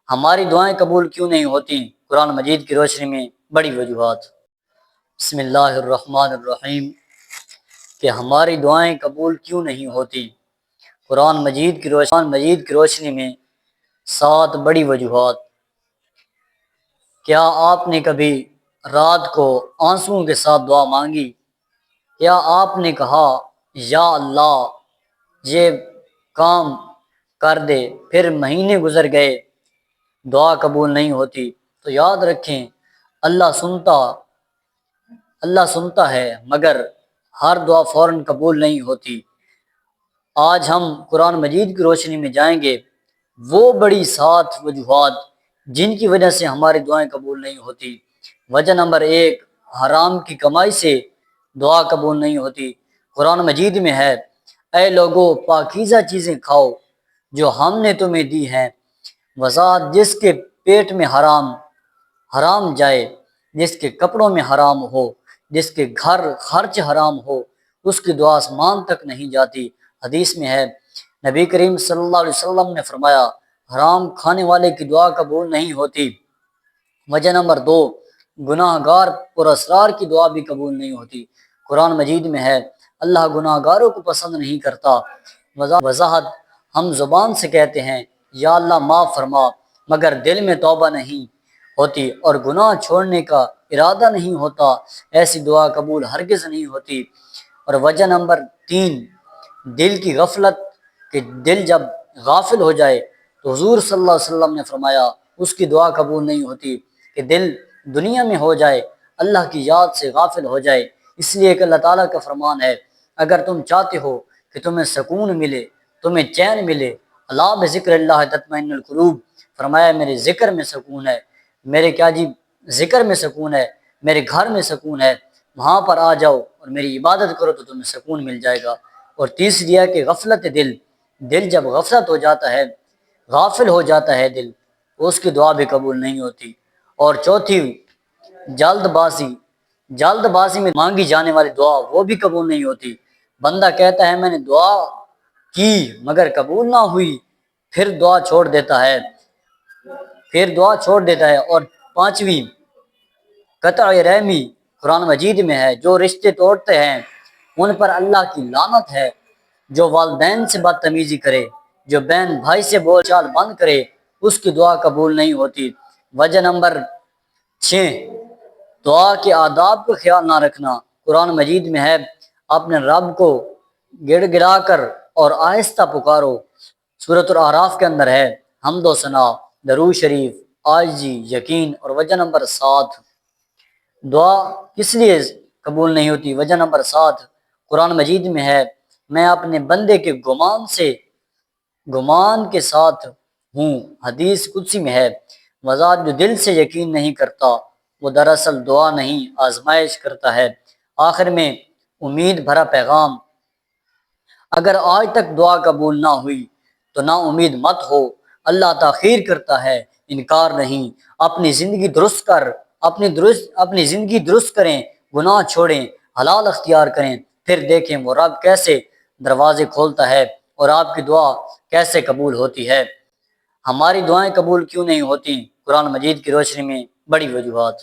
ہماری دعائیں قبول کیوں نہیں ہوتی؟ قرآن مجید کی روشنی میں بڑی وجوہات۔ بسم اللہ الرحمن الرحیم، کہ ہماری دعائیں قبول کیوں نہیں ہوتی؟ قرآن مجید کی روشنی میں 7 بڑی وجوہات۔ کیا آپ نے کبھی رات کو آنسوؤں کے ساتھ دعا مانگی؟ کیا آپ نے کہا یا اللہ یہ کام کر دے، پھر مہینے گزر گئے دعا قبول نہیں ہوتی؟ تو یاد رکھیں، اللہ سنتا ہے، مگر ہر دعا فوراً قبول نہیں ہوتی۔ آج ہم قرآن مجید کی روشنی میں جائیں گے وہ بڑی 7 وجوہات جن کی وجہ سے ہماری دعائیں قبول نہیں ہوتی۔ وجہ نمبر 1، حرام کی کمائی سے دعا قبول نہیں ہوتی۔ قرآن مجید میں ہے، اے لوگو پاکیزہ چیزیں کھاؤ جو ہم نے تمہیں دی ہیں، وضاحت جس کے پیٹ میں حرام جائے، جس کے کپڑوں میں حرام ہو، جس کے گھر خرچ حرام ہو، اس کی دعا آسمان تک نہیں جاتی۔ حدیث میں ہے، نبی کریم صلی اللہ علیہ وسلم نے فرمایا، حرام کھانے والے کی دعا قبول نہیں ہوتی۔ وجہ نمبر 2، گناہ گار پر اسرار کی دعا بھی قبول نہیں ہوتی۔ قرآن مجید میں ہے، اللہ گناہ گاروں کو پسند نہیں کرتا۔ وضاحت، ہم زبان سے کہتے ہیں یا اللہ معاف فرما، مگر دل میں توبہ نہیں ہوتی اور گناہ چھوڑنے کا ارادہ نہیں ہوتا، ایسی دعا قبول ہرگز نہیں ہوتی۔ اور وجہ نمبر 3، دل کی غفلت، کہ دل جب غافل ہو جائے تو حضور صلی اللہ علیہ وسلم نے فرمایا اس کی دعا قبول نہیں ہوتی، کہ دل دنیا میں ہو جائے، اللہ کی یاد سے غافل ہو جائے۔ اس لیے کہ اللہ تعالیٰ کا فرمان ہے، اگر تم چاہتے ہو کہ تمہیں سکون ملے، تمہیں چین ملے، الا بذکر اللہ تطمئن القلوب، فرمایا میرے ذکر میں سکون ہے، میرے ذکر میں سکون ہے، میرے گھر میں سکون ہے، وہاں پر آ جاؤ اور میری عبادت کرو تو تمہیں سکون مل جائے گا۔ اور تیسری ہے کہ غفلت دل جب غفلت ہو جاتا ہے، غافل ہو جاتا ہے دل، اس کی دعا بھی قبول نہیں ہوتی۔ اور چوتھی، جلد بازی میں مانگی جانے والی دعا، وہ بھی قبول نہیں ہوتی۔ بندہ کہتا ہے میں نے دعا کی مگر قبول نہ ہوئی، پھر دعا چھوڑ دیتا ہے۔ اور 5ویں، قطع رحمی، قرآن مجید میں ہے، جو رشتے توڑتے ہیں ان پر اللہ کی لعنت ہے۔ جو والدین سے بدتمیزی کرے، جو بہن بھائی سے بول چال بند کرے، اس کی دعا قبول نہیں ہوتی۔ وجہ نمبر 6، دعا کے آداب کا خیال نہ رکھنا۔ قرآن مجید میں ہے، اپنے رب کو گڑ گڑا کر اور آہستہ پکارو۔ سورۃ الاعراف کے اندر ہے، حمد و ثنا، درود شریف، عاجزی، یقین۔ اور وجہ نمبر 7، دعا کس لیے قبول نہیں ہوتی؟ وجہ نمبر 7، قرآن مجید میں ہے، میں اپنے بندے کے گمان کے ساتھ ہوں۔ حدیث قدسی میں ہے، وضاحت جو دل سے یقین نہیں کرتا وہ دراصل دعا نہیں آزمائش کرتا ہے۔ آخر میں امید بھرا پیغام، اگر آج تک دعا قبول نہ ہوئی تو نا امید مت ہو، اللہ تاخیر کرتا ہے، انکار نہیں۔ اپنی زندگی درست کریں، گناہ چھوڑیں، حلال اختیار کریں، پھر دیکھیں وہ رب کیسے دروازے کھولتا ہے اور آپ کی دعا کیسے قبول ہوتی ہے۔ ہماری دعائیں قبول کیوں نہیں ہوتی؟ قرآن مجید کی روشنی میں بڑی وجوہات۔